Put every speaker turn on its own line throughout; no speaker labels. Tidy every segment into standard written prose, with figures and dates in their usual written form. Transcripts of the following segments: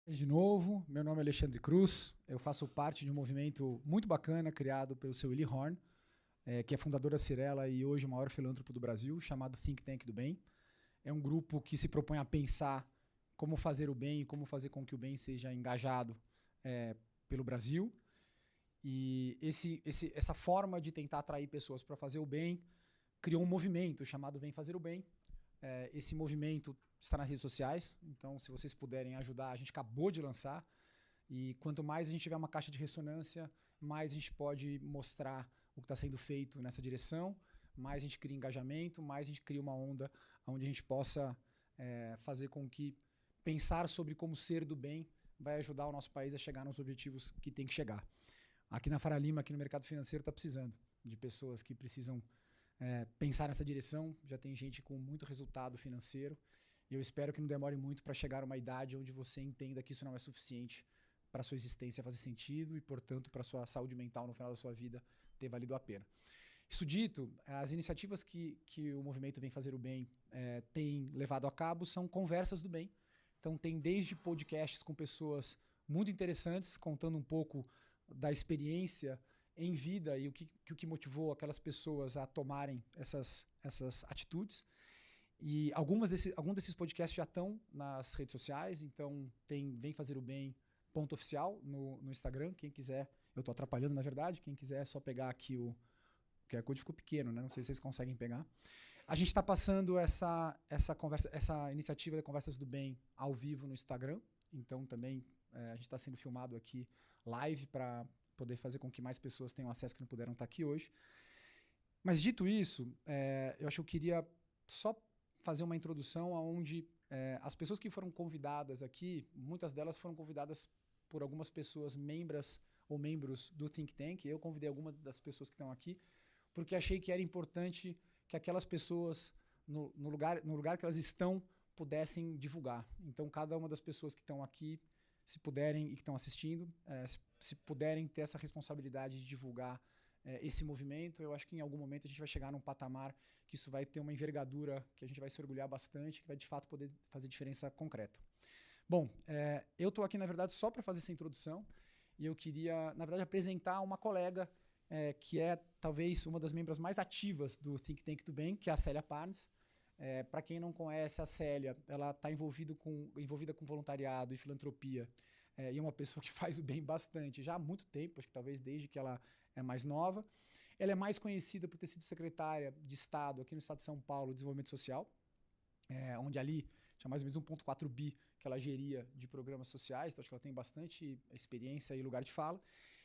De novo, meu nome é Alexandre Cruz, eu faço parte de um movimento muito bacana criado pelo seu Willy Horn, que é fundador da Cirela e hoje o maior filântropo do Brasil, chamado Think Tank do Bem. É um grupo que se propõe a pensar como fazer o bem e como fazer com que o bem seja engajado pelo Brasil. E essa forma de tentar atrair pessoas para fazer o bem criou um movimento chamado Vem Fazer o Bem. Esse movimento está nas redes sociais, então se vocês puderem ajudar, a gente acabou de lançar, e quanto mais a gente tiver uma caixa de ressonância, mais a gente pode mostrar o que está sendo feito nessa direção, mais a gente cria engajamento, mais a gente cria uma onda onde a gente possa fazer com que pensar sobre como ser do bem vai ajudar o nosso país a chegar nos objetivos que tem que chegar. Aqui na Faria Lima, aqui no mercado financeiro, está precisando de pessoas que precisam pensar nessa direção. Já tem gente com muito resultado financeiro e eu espero que não demore muito para chegar a uma idade onde você entenda que isso não é suficiente para a sua existência fazer sentido e, portanto, para a sua saúde mental no final da sua vida ter valido a pena. Isso dito, as iniciativas que o movimento Vem Fazer o Bem tem levado a cabo são conversas do bem. Então tem desde podcasts com pessoas muito interessantes, contando um pouco da experiência em vida e o que motivou aquelas pessoas a tomarem essas atitudes. E alguns desses podcasts já estão nas redes sociais, então tem Vem Fazer o Bem @oficial no Instagram, quem quiser, eu estou atrapalhando na verdade, quem quiser é só pegar aqui o QR Code, ficou pequeno, né? Não sei se vocês conseguem pegar. A gente está passando essa iniciativa de Conversas do Bem ao vivo no Instagram, então também a gente está sendo filmado aqui live para poder fazer com que mais pessoas tenham acesso que não puderam estar aqui hoje. Mas dito isso, eu acho que eu queria só fazer uma introdução onde as pessoas que foram convidadas aqui, muitas delas foram convidadas por algumas pessoas membros do Think Tank. Eu convidei algumas das pessoas que estão aqui, porque achei que era importante que aquelas pessoas, no lugar que elas estão, pudessem divulgar. Então, cada uma das pessoas que estão aqui, se puderem e que estão assistindo, se puderem ter essa responsabilidade de divulgar esse movimento, eu acho que em algum momento a gente vai chegar num patamar que isso vai ter uma envergadura que a gente vai se orgulhar bastante, que vai de fato poder fazer diferença concreta. Bom, eu estou aqui na verdade só para fazer essa introdução e eu queria, na verdade, apresentar uma colega que é talvez uma das membros mais ativas do Think Tank do Bem, que é a Célia Parnes. Para quem não conhece a Célia, ela está envolvida com voluntariado e filantropia, e é uma pessoa que faz o bem bastante, já há muito tempo, acho que talvez desde que ela é mais nova. Ela é mais conhecida por ter sido secretária de Estado aqui no Estado de São Paulo, de Desenvolvimento Social, onde ali tinha mais ou menos 1,4 bi que ela geria de programas sociais, então acho que ela tem bastante experiência e lugar de fala.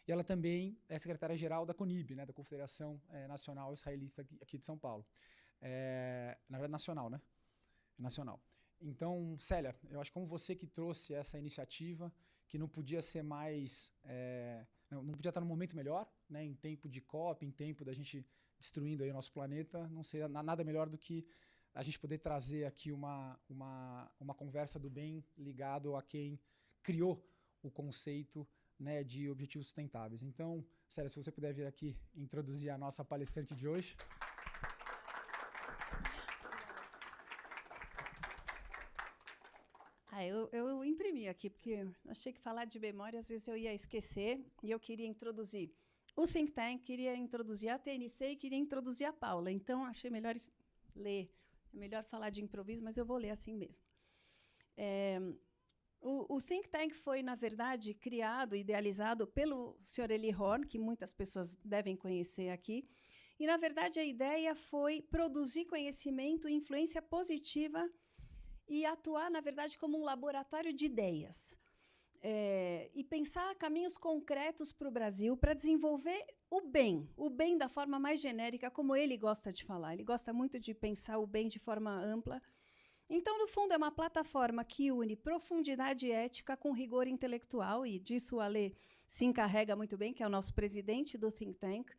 E ela também é secretária-geral da CONIB, né, da Confederação Nacional Israelita aqui de São Paulo. Na verdade, nacional, né? Nacional. Então, Célia, eu acho que como você que trouxe essa iniciativa, que não podia ser mais... não podia estar num momento melhor, né, em tempo de COP, em tempo da gente destruindo aí o nosso planeta, não seria nada melhor do que a gente poder trazer aqui uma conversa do bem ligado a quem criou o conceito, né, de objetivos sustentáveis. Então, Célia, se você puder vir aqui introduzir a nossa palestrante de hoje.
Eu imprimi aqui, porque achei que falar de memória, às vezes eu ia esquecer, e eu queria introduzir o Think Tank, queria introduzir a TNC e queria introduzir a Paula. Então, achei melhor ler, é melhor falar de improviso, mas eu vou ler assim mesmo. O Think Tank foi, na verdade, criado, idealizado pelo Sr. Willy Horn, que muitas pessoas devem conhecer aqui, e, na verdade, a ideia foi produzir conhecimento e influência positiva e atuar, na verdade, como um laboratório de ideias. E pensar caminhos concretos para o Brasil para desenvolver o bem da forma mais genérica, como ele gosta de falar. Ele gosta muito de pensar o bem de forma ampla. Então, no fundo, é uma plataforma que une profundidade ética com rigor intelectual, e disso o Alê se encarrega muito bem, que é o nosso presidente do Think Tank,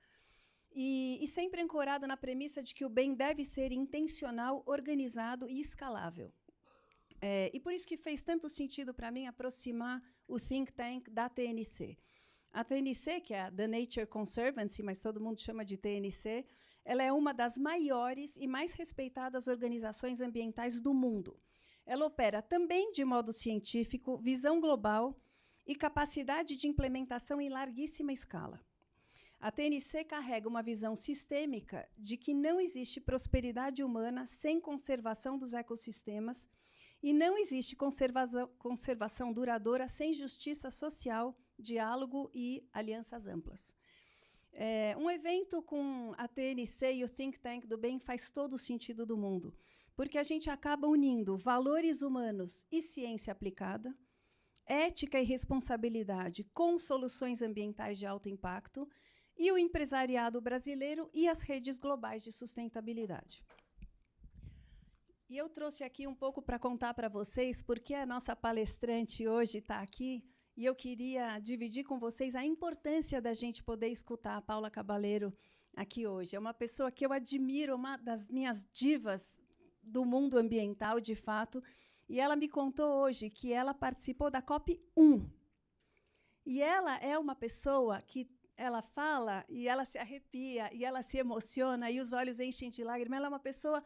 e sempre ancorado na premissa de que o bem deve ser intencional, organizado e escalável. E por isso que fez tanto sentido para mim aproximar o Think Tank da TNC. A TNC, que é a The Nature Conservancy, mas todo mundo chama de TNC, ela é uma das maiores e mais respeitadas organizações ambientais do mundo. ela opera também de modo científico, visão global e capacidade de implementação em larguíssima escala. A TNC carrega uma visão sistêmica de que não existe prosperidade humana sem conservação dos ecossistemas e não existe conservação duradoura sem justiça social, diálogo e alianças amplas. Um evento com a TNC e o Think Tank do Bem faz todo o sentido do mundo, porque a gente acaba unindo valores humanos e ciência aplicada, ética e responsabilidade com soluções ambientais de alto impacto, e o empresariado brasileiro e as redes globais de sustentabilidade. E eu trouxe aqui um pouco para contar para vocês porque a nossa palestrante hoje está aqui, e eu queria dividir com vocês a importância da gente poder escutar a Paula Caballero aqui hoje. É uma pessoa que eu admiro, uma das minhas divas do mundo ambiental, de fato, e ela me contou hoje que ela participou da COP1. E ela é uma pessoa que ela fala e ela se arrepia, e ela se emociona, e os olhos enchem de lágrimas. Ela é uma pessoa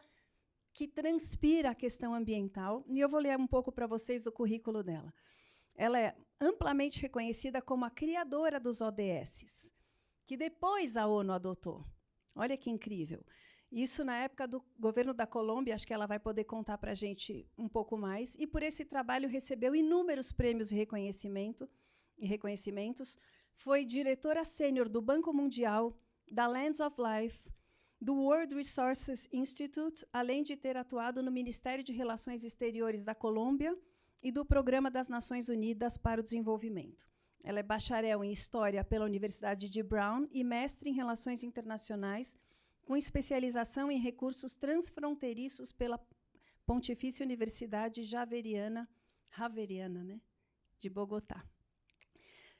que transpira a questão ambiental, e eu vou ler um pouco para vocês o currículo dela. Ela é amplamente reconhecida como a criadora dos ODS, que depois a ONU adotou. Olha que incrível. Isso na época do governo da Colômbia, acho que ela vai poder contar para a gente um pouco mais, e por esse trabalho recebeu inúmeros prêmios de reconhecimentos. Foi diretora sênior do Banco Mundial, da Lands of Life, do World Resources Institute, além de ter atuado no Ministério de Relações Exteriores da Colômbia e do Programa das Nações Unidas para o Desenvolvimento. Ela é bacharel em História pela Universidade de Brown e mestre em Relações Internacionais, com especialização em recursos transfronteiriços pela Pontifícia Universidade Javeriana, né, de Bogotá.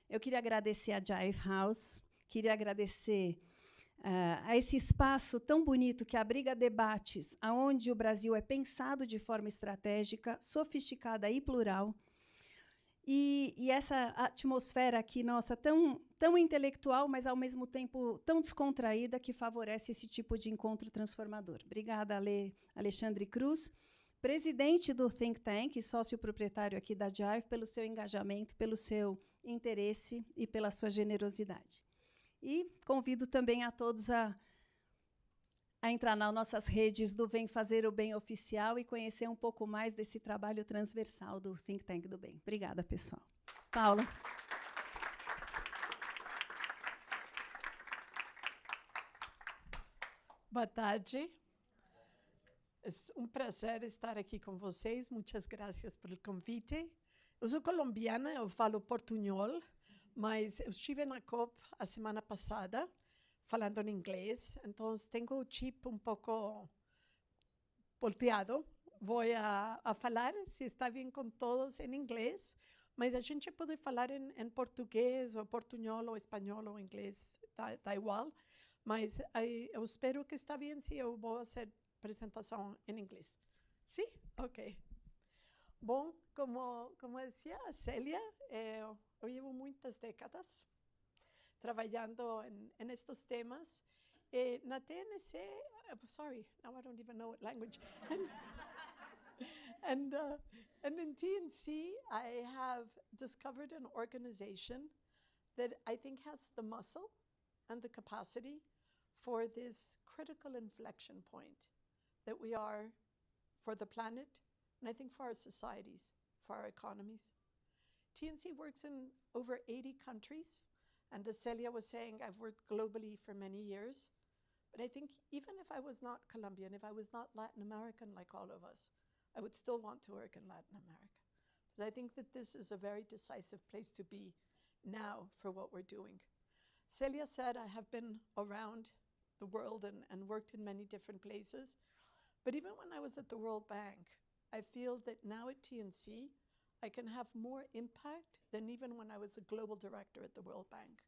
Eu queria agradecer a Jive House, queria agradecer a esse espaço tão bonito que abriga debates, onde o Brasil é pensado de forma estratégica, sofisticada e plural, e essa atmosfera aqui, nossa, tão intelectual, mas, ao mesmo tempo, tão descontraída, que favorece esse tipo de encontro transformador. Obrigada, Alexandre Cruz, presidente do Think Tank e sócio proprietário aqui da Jive, pelo seu engajamento, pelo seu interesse e pela sua generosidade. E convido também a todos a entrar nas nossas redes do Vem Fazer o Bem Oficial e conhecer um pouco mais desse trabalho transversal do Think Tank do Bem. Obrigada, pessoal. Paula.
Boa tarde. É prazer estar aqui com vocês. Muitas graças pelo convite. Eu sou colombiana, eu falo portunhol, mas eu estive na COP a semana passada, falando em inglês, então tenho o chip um pouco volteado. Vou a falar, se está bem com todos, em inglês, mas a gente pode falar em português, ou portunhol, ou espanhol, ou inglês, tá igual. Mas eu espero que está bem se eu vou fazer apresentação em inglês. Sim? Ok. Bom, como dizia a Célia, eu llevo muitas décadas trabalhando em estes temas. Na TNC, sorry, now I don't even know what language. And in TNC, I have discovered an organization that I think has the muscle and the capacity for this critical inflection point that we are for the planet, and I think for our societies, for our economies. TNC works in over 80 countries, and as Celia was saying, I've worked globally for many years. But I think even if I was not Colombian, if I was not Latin American like all of us, I would still want to work in Latin America. Because I think that this is a very decisive place to be now for what we're doing. Celia said I have been around the world and worked in many different places. But even when I was at the World Bank, I feel that now at TNC, I can have more impact than even when I was a global director at the World Bank.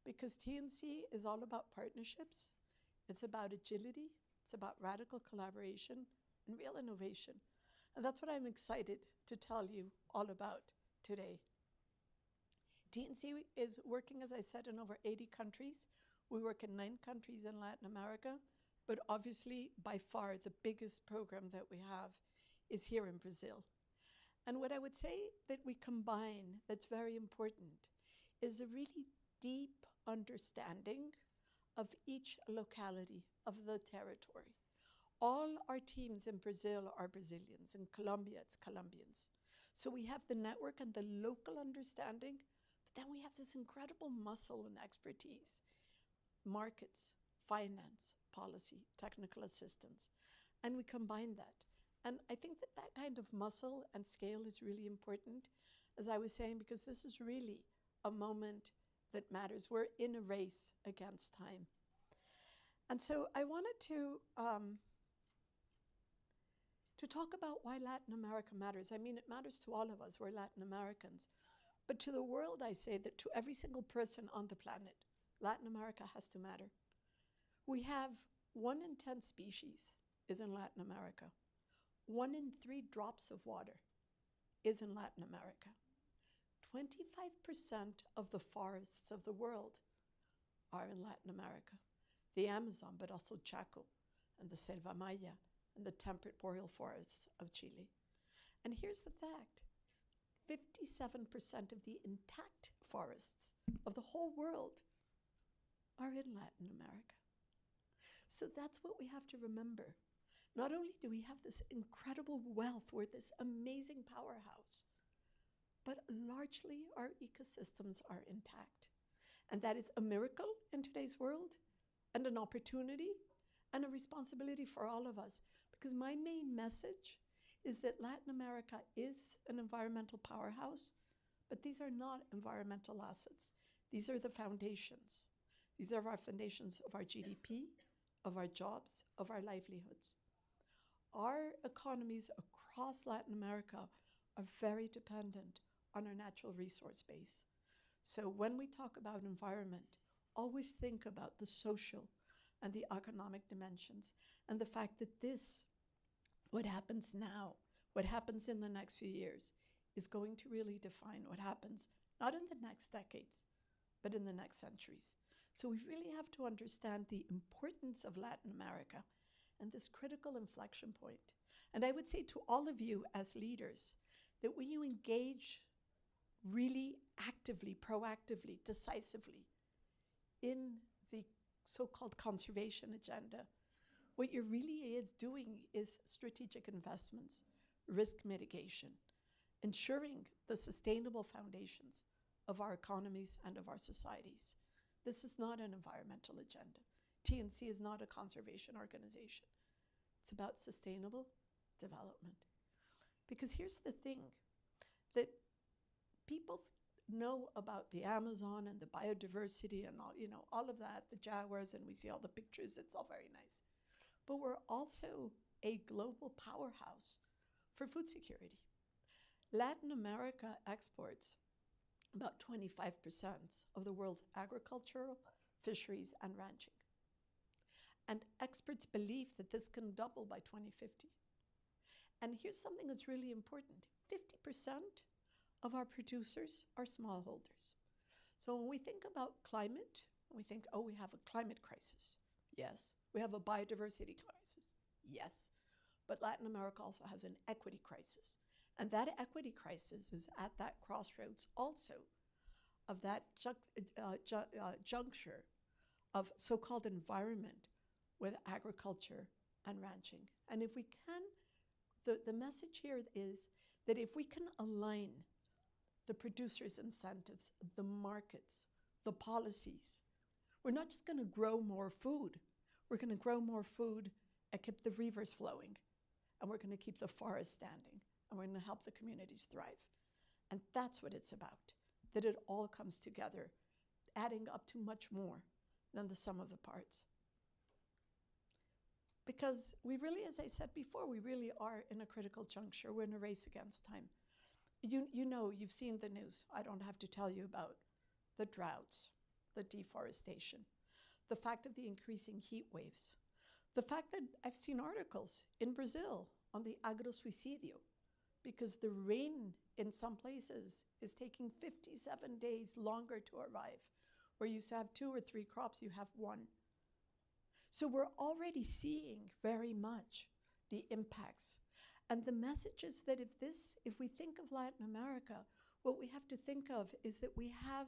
Because TNC is all about partnerships. It's about agility. It's about radical collaboration and real innovation. And that's what I'm excited to tell you all about today. TNC is working, as I said, in over 80 countries. We work in 9 countries in Latin America, but obviously, by far, the biggest program that we have is here in Brazil. And what I would say that we combine that's very important is a really deep understanding of each locality of the territory. All our teams in Brazil are Brazilians. In Colombia, it's Colombians. So we have the network and the local understanding, but then we have this incredible muscle and expertise. Markets, finance, policy, technical assistance. And we combine that. And I think that that kind of muscle and scale is really important, as I was saying, because this is really a moment that matters. We're in a race against time. And so I wanted to talk about why Latin America matters. I mean, it matters to all of us. We're Latin Americans. But to the world, I say that to every single person on the planet, Latin America has to matter. We have 1 in 10 species is in Latin America. 1 in 3 drops of water is in Latin America. 25% of the forests of the world are in Latin America. The Amazon, but also Chaco and the Selva Maya and the temperate boreal forests of Chile. And here's the fact. 57% of the intact forests of the whole world are in Latin America. So that's what we have to remember. Not only do we have this incredible wealth, we're this amazing powerhouse, but largely our ecosystems are intact. And that is a miracle in today's world, and an opportunity, and a responsibility for all of us. Because my main message is that Latin America is an environmental powerhouse, but these are not environmental assets. These are the foundations. These are our foundations of our GDP, of our jobs, of our livelihoods. Our economies across Latin America are very dependent on our natural resource base. So when we talk about environment, always think about the social and the economic dimensions, and the fact that this, what happens now, what happens in the next few years, is going to really define what happens, not in the next decades, but in the next centuries. So we really have to understand the importance of Latin America and this critical inflection point. And I would say to all of you as leaders, that when you engage really actively, proactively, decisively in the so-called conservation agenda, what you really is doing is strategic investments, risk mitigation, ensuring the sustainable foundations of our economies and of our societies. This is not an environmental agenda. TNC is not a conservation organization. It's about sustainable development. Because here's the thing, that people know about the Amazon and the biodiversity and all, all of that, the jaguars, and we see all the pictures, it's all very nice. But we're also a global powerhouse for food security. Latin America exports about 25% of the world's agricultural, fisheries, and ranching. And experts believe that this can double by 2050. And here's something that's really important. 50% of our producers are smallholders. So when we think about climate, we think, oh, we have a climate crisis. Yes. We have a biodiversity crisis. Yes. But Latin America also has an equity crisis. And that equity crisis is at that crossroads also of that juncture of so-called environment with agriculture and ranching. And if we can, the message here is that if we can align the producers' incentives, the markets, the policies, we're not just going to grow more food. We're going to grow more food and keep the rivers flowing. And we're going to keep the forests standing. And we're going to help the communities thrive. And that's what it's about, that it all comes together, adding up to much more than the sum of the parts. Because we really, as I said before, we really are in a critical juncture. We're in a race against time. You know, you've seen the news. I don't have to tell you about the droughts, the deforestation, the fact of the increasing heat waves, the fact that I've seen articles in Brazil on the agrosuicidio, because the rain in some places is taking 57 days longer to arrive. Where you used to have 2 or 3 crops, you have 1. So we're already seeing very much the impacts. And the message is that if we think of Latin America, what we have to think of is that we have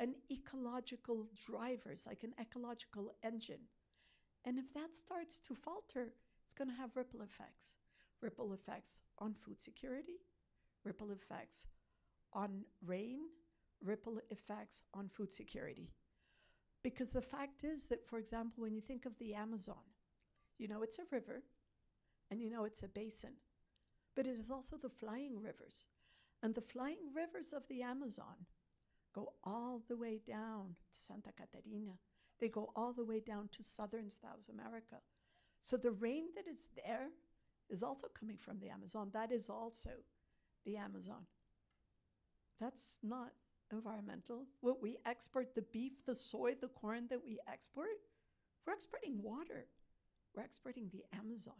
an ecological drivers, like an ecological engine. And if that starts to falter, it's going to have ripple effects. Ripple effects on food security, ripple effects on rain, ripple effects on food security. Because the fact is that, for example, when you think of the Amazon, you know it's a river, and you know it's a basin, but it is also the flying rivers. And the flying rivers of the Amazon go all the way down to Santa Catarina. They go all the way down to southern South America. So the rain that is there is also coming from the Amazon. That is also the Amazon. That's not environmental. What we export, the beef, the soy, the corn that we export, we're exporting water. We're exporting the Amazon.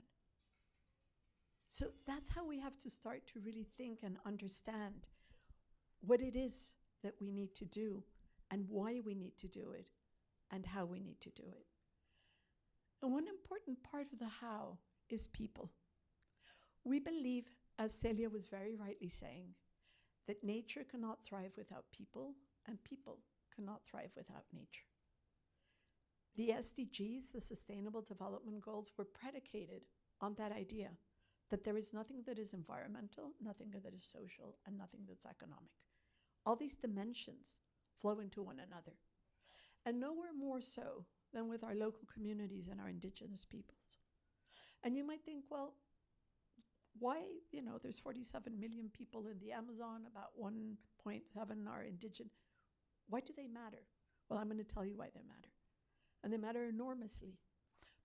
So that's how we have to start to really think and understand what it is that we need to do and why we need to do it and how we need to do it. And one important part of the how is people. We believe, as Celia was very rightly saying, that nature cannot thrive without people, and people cannot thrive without nature. The SDGs, the Sustainable Development Goals, were predicated on that idea that there is nothing that is environmental, nothing that is social, and nothing that's economic. All these dimensions flow into one another. And nowhere more so than with our local communities and our indigenous peoples. And you might think, well, why, there's 47 million people in the Amazon, about 1.7 are indigenous. Why do they matter? Well, I'm going to tell you why they matter. And they matter enormously.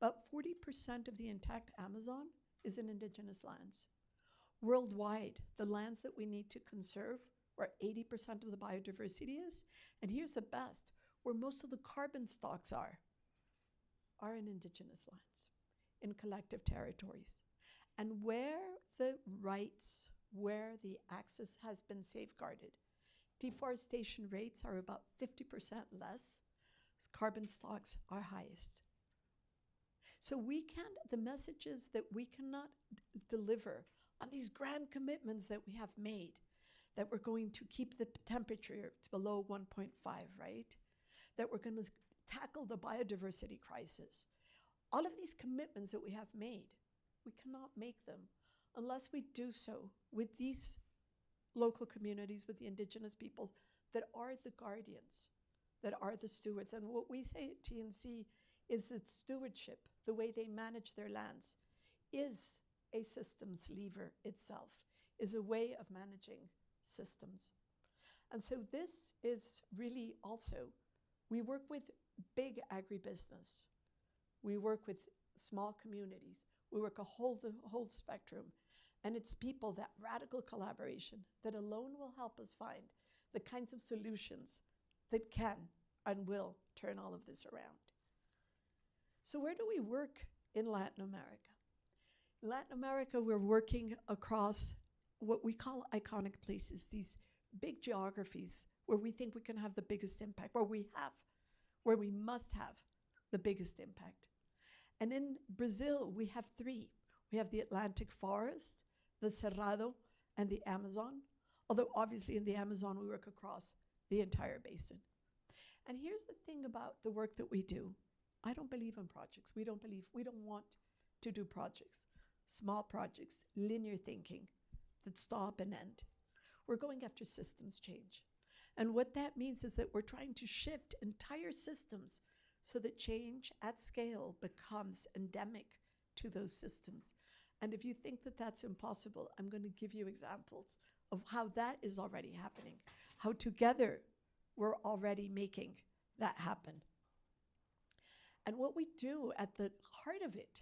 About 40% of the intact Amazon is in indigenous lands. Worldwide, the lands that we need to conserve, where 80% of the biodiversity is, and here's the best, where most of the carbon stocks are in indigenous lands, in collective territories. And where the rights, where the access has been safeguarded, deforestation rates are about 50% less, carbon stocks are highest. So the messages that we cannot deliver on these grand commitments that we have made, that we're going to keep the temperature below 1.5, right? That we're going to tackle the biodiversity crisis. All of these commitments that we have made, we cannot make them unless we do so with these local communities, with the indigenous peoples that are the guardians, that are the stewards. And what we say at TNC is that stewardship, the way they manage their lands, is a systems lever itself, is a way of managing systems. And so this is really also, we work with big agribusiness. We work with small communities. We work the whole spectrum. And it's people, that radical collaboration, that alone will help us find the kinds of solutions that can and will turn all of this around. So where do we work in Latin America? In Latin America, we're working across what we call iconic places, these big geographies where we think we can have the biggest impact, where we must have the biggest impact. And in Brazil, we have three. We have the Atlantic forest, the Cerrado, and the Amazon. Although obviously in the Amazon, we work across the entire basin. And here's the thing about the work that we do. I don't believe in projects. We don't want to do projects, small projects, linear thinking that stop and end. We're going after systems change. And what that means is that we're trying to shift entire systems so that change at scale becomes endemic to those systems. And if you think that that's impossible, I'm going to give you examples of how that is already happening, how together we're already making that happen. And what we do at the heart of it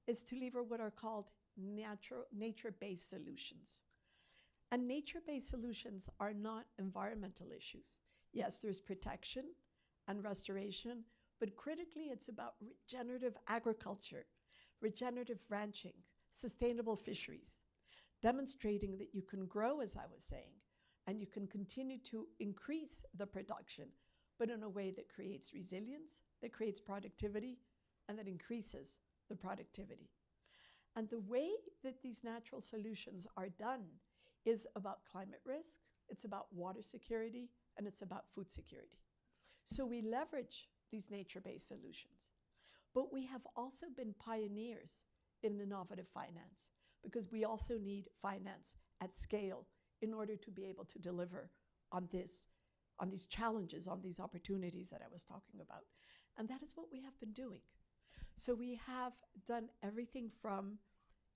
is to deliver what are called nature-based solutions. And nature-based solutions are not environmental issues. Yes, there's protection and restoration, but critically it's about regenerative agriculture, regenerative ranching, sustainable fisheries, demonstrating that you can grow, as I was saying, and you can continue to increase the production, but in a way that creates resilience, that creates productivity, and that increases the productivity. And the way that these natural solutions are done is about climate risk, it's about water security, and it's about food security. So we leverage these nature-based solutions. But we have also been pioneers in innovative finance, because we also need finance at scale in order to be able to deliver on these challenges, on these opportunities that I was talking about. And that is what we have been doing. So we have done everything from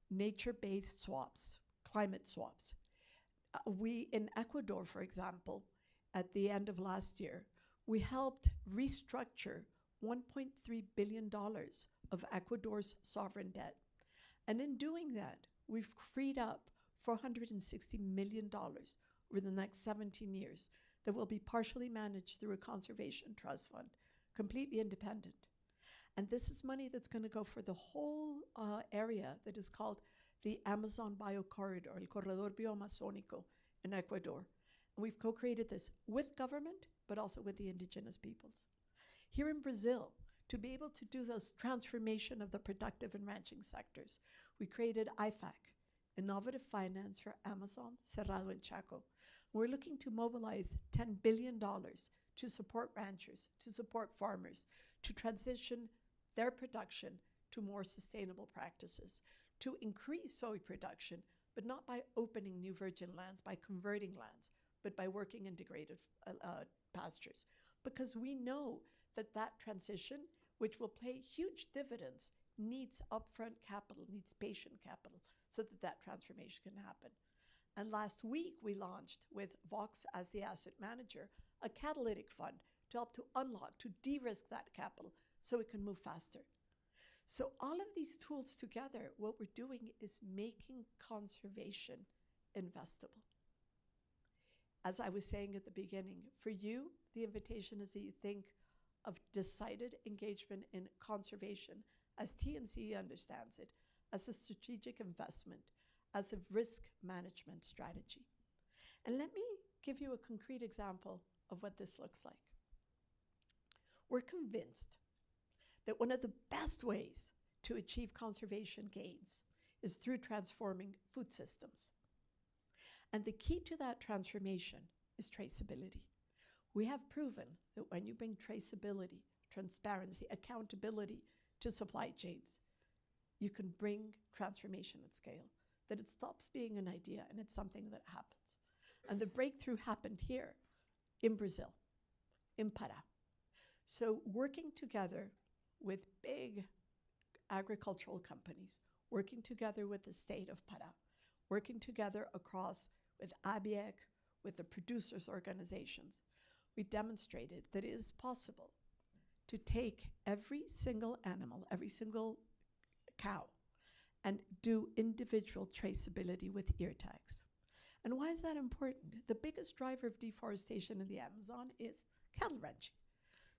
nature-based swaps, climate swaps. We, in Ecuador, for example, at the end of last year, we helped restructure $1.3 billion of Ecuador's sovereign debt. And in doing that, we've freed up $460 million over the next 17 years that will be partially managed through a conservation trust fund, completely independent. And this is money that's going to go for the whole area that is called the Amazon Biocorridor, El Corredor Bioamazónico in Ecuador. And we've co-created this with government, but also with the indigenous peoples. Here in Brazil, to be able to do this transformation of the productive and ranching sectors, we created IFAC, Innovative Finance for Amazon, Cerrado, and Chaco. We're looking to mobilize $10 billion to support ranchers, to support farmers, to transition their production to more sustainable practices, to increase soy production, but not by opening new virgin lands, by converting lands, but by working in degraded pastures. Because we know that that transition, which will pay huge dividends, needs upfront capital, needs patient capital, so that that transformation can happen. And last week, we launched, with Vox as the asset manager, a catalytic fund to help to unlock, to de-risk that capital so it can move faster. So all of these tools together, what we're doing is making conservation investable. As I was saying at the beginning, for you, the invitation is that you think of decided engagement in conservation as TNC understands it, as a strategic investment, as a risk management strategy. And let me give you a concrete example of what this looks like. We're convinced that one of the best ways to achieve conservation gains is through transforming food systems. And the key to that transformation is traceability. We have proven that when you bring traceability, transparency, accountability to supply chains, you can bring transformation at scale, that it stops being an idea and it's something that happens. And the breakthrough happened here in Brazil, in Pará. So working together with big agricultural companies, working together with the state of Pará, working together across with ABIEC, with the producers' organizations, we demonstrated that it is possible to take every single animal, every single cow, and do individual traceability with ear tags. And why is that important? The biggest driver of deforestation in the Amazon is cattle ranching.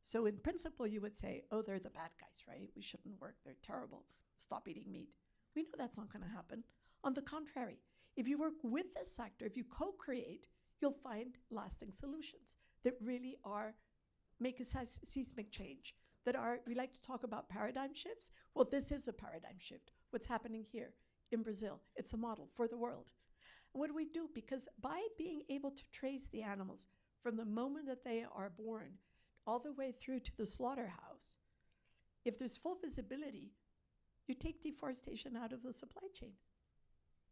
So in principle, you would say, oh, they're the bad guys, right? We shouldn't work, they're terrible, stop eating meat. We know that's not gonna happen. On the contrary, if you work with this sector, if you co-create, you'll find lasting solutions that really are, make a seismic change, that are, we like to talk about paradigm shifts. Well, this is a paradigm shift. What's happening here in Brazil, it's a model for the world. And what do we do? Because by being able to trace the animals from the moment that they are born all the way through to the slaughterhouse, if there's full visibility, you take deforestation out of the supply chain.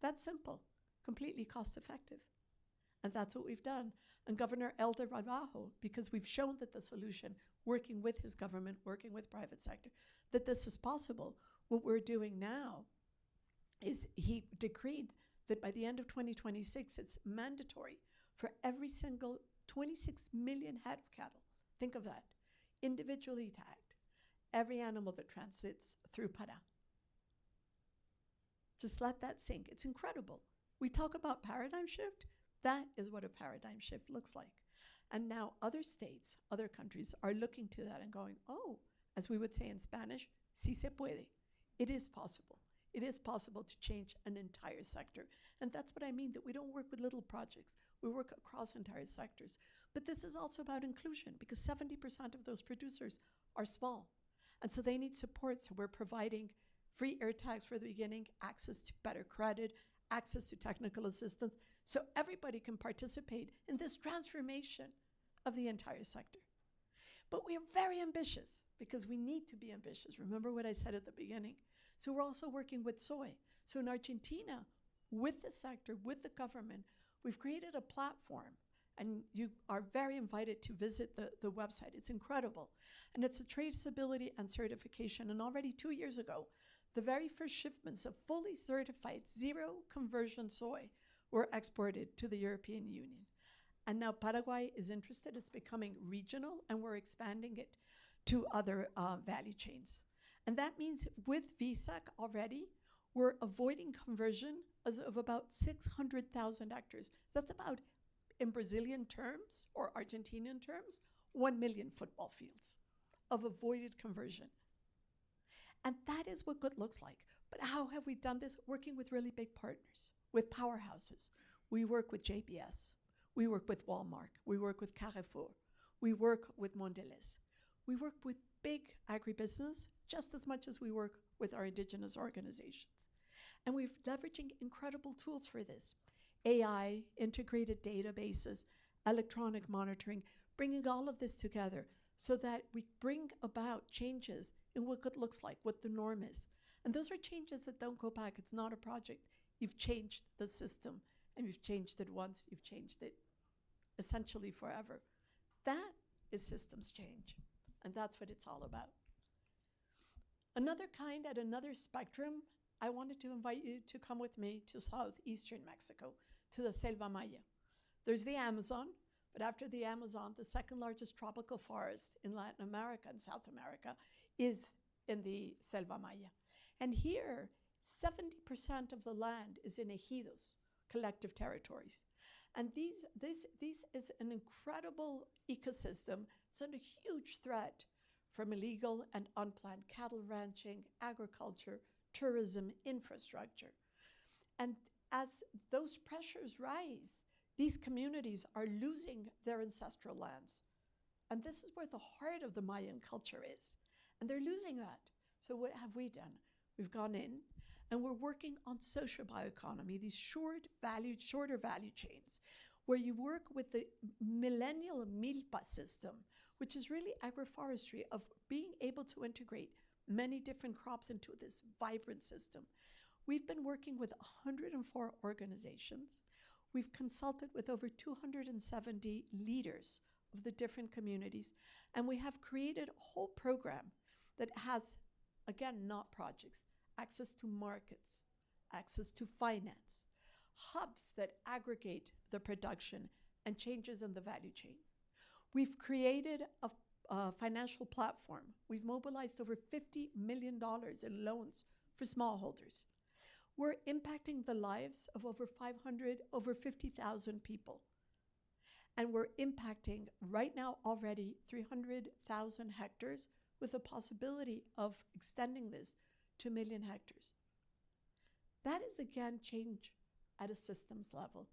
That's simple, completely cost effective. And that's what we've done. And Governor Elder Rabajo, because we've shown that the solution, working with his government, working with private sector, that this is possible, what we're doing now is he decreed that by the end of 2026, it's mandatory for every single 26 million head of cattle, think of that, individually tagged, every animal that transits through Pará. Just let that sink. It's incredible. We talk about paradigm shift. That is what a paradigm shift looks like. And now other states, other countries are looking to that and going, oh, as we would say in Spanish, sí se puede. It is possible. It is possible to change an entire sector. And that's what I mean, that we don't work with little projects. We work across entire sectors. But this is also about inclusion, because 70% of those producers are small. And so they need support. So we're providing free air tags for the beginning, access to better credit, access to technical assistance, so everybody can participate in this transformation of the entire sector. But we are very ambitious because we need to be ambitious. Remember what I said at the beginning. So we're also working with soy. So in Argentina, with the sector, with the government, we've created a platform, and you are very invited to visit the website. It's incredible. And it's a traceability and certification. And already 2 years ago, the very first shipments of fully certified zero conversion soy were exported to the European Union. And now Paraguay is interested. It's becoming regional, and we're expanding it to other value chains. And that means with VSAC already, we're avoiding conversion of about 600,000 hectares. That's about, in Brazilian terms or Argentinian terms, 1 million football fields of avoided conversion. And that is what good looks like. But how have we done this? Working with really big partners, with powerhouses. We work with JBS. We work with Walmart. We work with Carrefour. We work with Mondelez. We work with big agribusiness just as much as we work with our indigenous organizations. And we're leveraging incredible tools for this. AI, integrated databases, electronic monitoring, bringing all of this together so that we bring about changes in what good looks like, what the norm is. And those are changes that don't go back. It's not a project. You've changed the system, and you've changed it once. You've changed it essentially forever. That is systems change, and that's what it's all about. Another kind at another spectrum, I wanted to invite you to come with me to southeastern Mexico, to the Selva Maya. There's the Amazon, but after the Amazon, the second largest tropical forest in Latin America and South America is in the Selva Maya. And here, 70% of the land is in ejidos, collective territories. And this is an incredible ecosystem. It's under huge threat from illegal and unplanned cattle ranching, agriculture, tourism, infrastructure. And as those pressures rise, these communities are losing their ancestral lands. And this is where the heart of the Mayan culture is. And they're losing that. So what have we done? We've gone in and we're working on social bioeconomy, these shorter value chains, where you work with the millennial milpa system, which is really agroforestry of being able to integrate many different crops into this vibrant system. We've been working with 104 organizations. We've consulted with over 270 leaders of the different communities, and we have created a whole program that has, again, not projects, access to markets, access to finance, hubs that aggregate the production and changes in the value chain. We've created a financial platform. We've mobilized over $50 million in loans for smallholders. We're impacting the lives of over 50,000 people. And we're impacting right now already 300,000 hectares with a possibility of extending this to 1 million hectares. That is, again, change at a systems level.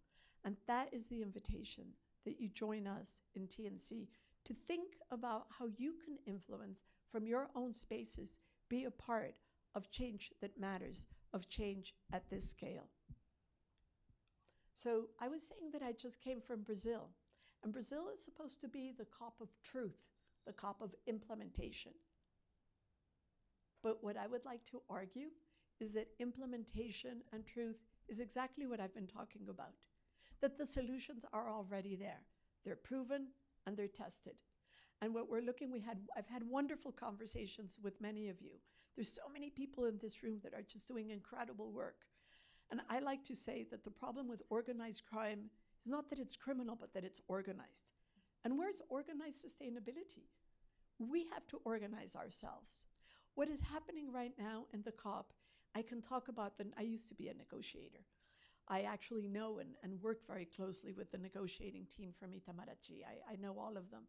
And that is the invitation that you join us in TNC to think about how you can influence from your own spaces, be a part of change that matters, of change at this scale. So I was saying that I just came from Brazil, and Brazil is supposed to be the COP of truth, the COP of implementation. But what I would like to argue is that implementation and truth is exactly what I've been talking about, that the solutions are already there. They're proven and they're tested. And what we're looking, I've had wonderful conversations with many of you. There's so many people in this room that are just doing incredible work. And I like to say that the problem with organized crime is not that it's criminal, but that it's organized. And where's organized sustainability? We have to organize ourselves. What is happening right now in the COP, I can talk about I used to be a negotiator. I actually know and work very closely with the negotiating team from Itamaraty. I know all of them.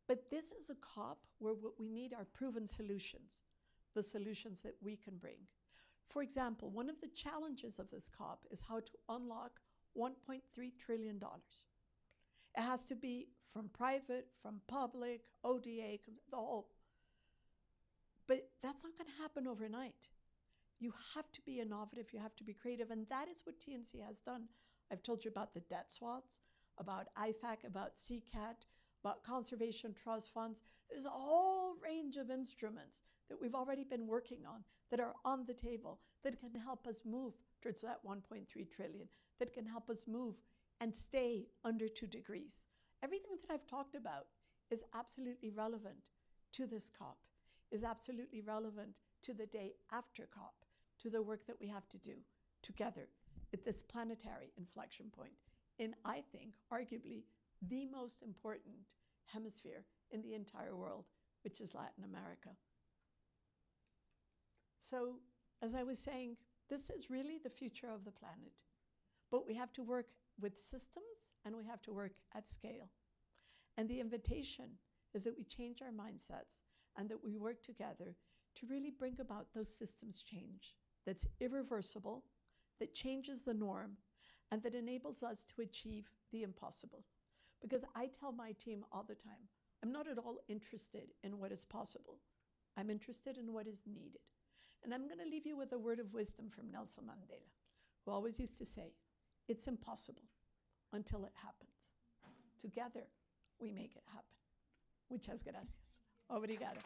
But this is a COP where what we need are proven solutions, the solutions that we can bring. For example, one of the challenges of this COP is how to unlock $1.3 trillion. It has to be from private, from public, ODA, the whole. But that's not going to happen overnight. You have to be innovative, you have to be creative, and that is what TNC has done. I've told you about the debt swaps, about IFAC, about CCAT, about conservation trust funds. There's a whole range of instruments that we've already been working on that are on the table that can help us move towards that 1.3 trillion, that can help us move and stay under 2 degrees. Everything that I've talked about is absolutely relevant to this COP, is absolutely relevant to the day after COP, to the work that we have to do together at this planetary inflection point in, I think, arguably the most important hemisphere in the entire world, which is Latin America. So, as I was saying, this is really the future of the planet. But we have to work with systems and we have to work at scale. And the invitation is that we change our mindsets and that we work together to really bring about those systems change that's irreversible, that changes the norm, and that enables us to achieve the impossible. Because I tell my team all the time, I'm not at all interested in what is possible. I'm interested in what is needed. And I'm going to leave you with a word of wisdom from Nelson Mandela, who always used to say, it's impossible until it happens. Together, we make it happen. Muchas gracias. Obrigada.